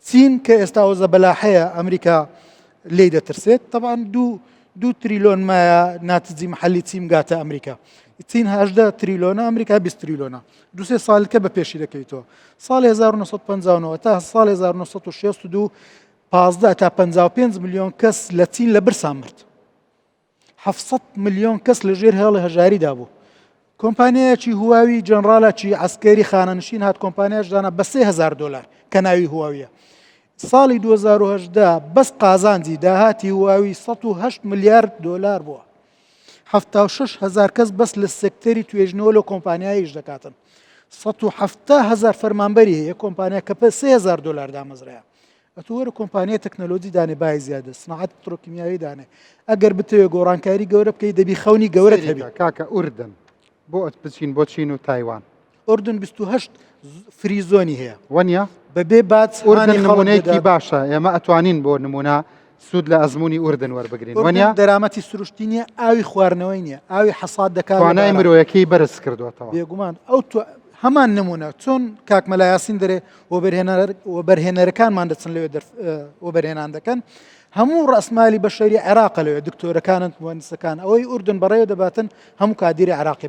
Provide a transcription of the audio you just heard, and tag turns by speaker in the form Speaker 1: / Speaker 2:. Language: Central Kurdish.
Speaker 1: چین کە ئێستا ئەوزە بەلاحەیە ئەمریکا لێی دەترسێت طبعا دو تریلۆن مایە ناتجی محلی چیم گاتە ئەمریکا چین 18 تریلۆنە ئەمریکا 20 تریلۆنە دوسێ ساڵکە بە پێشی دەکەیتەوە ساڵی 1950 تا ساڵی 1962 15 تا 55 ملیۆن کەس لە چین لە برسان مرد 700 ملیۆن کەس لە ژێر هێڵی هەژاریدا بوو کۆمپانیایەکی هواوی جەنراڵێکی عسکەری خانەنشین هات کۆمپانیاش دانا بە 3000 دلار کە ناوی هواویە ساڵی 2018 بەس قازانجی داهاتی هواوی 108 ملیارد دلار بووە 76,000 کەس بەس لە سێکتەری توێژنەوە لە کۆمپانیایش دەکاتن 170,000 فەرمانبەری هەیە کۆمپانیا کە پێ 3000 دلار دامەزرایە ئەتۆ وەرە کۆمپانیای تەکنەلۆجی دانێ بای زیادە سنعەت پترۆکیمیاوی دانێ ئەگەر بتەوێت گۆڕانکاری گەورە بکەی دەبی خەونی گەورەت هەبی
Speaker 2: کاکە ئوردن بۆ ئەت بچین بۆ چین و تایوان
Speaker 1: ئوردن 28 فری زۆنی هەیە
Speaker 2: وەنیە
Speaker 1: بەبێ بات
Speaker 2: ئوردن نمونەیەکی باشە ئێمە ئەتوانین بۆ نمونە سوود لە ئەزمموی ئوردن وەربگرین وەنیە
Speaker 1: دەرامەتی سروشتی نییە ئاوی خواردنەوەی نییە ئاوی حەساد دەکات
Speaker 2: توانای مرۆیەکەی بەرز کردوێتەوە
Speaker 1: بێگومان ئەو هەمان نمونە چۆن کاکمەلا یاسین دەرێ وەبەرهێنەرەکانمان دەچن لەوێ وەبەرهێنان دەکەن هەموو ڕەسمالی بەشەری عێراق لەوێ دکتۆرەکانن مهندسەکان ئەوەی ئوردن بەڕێوە دەباتن هەموو کادیری عێراقی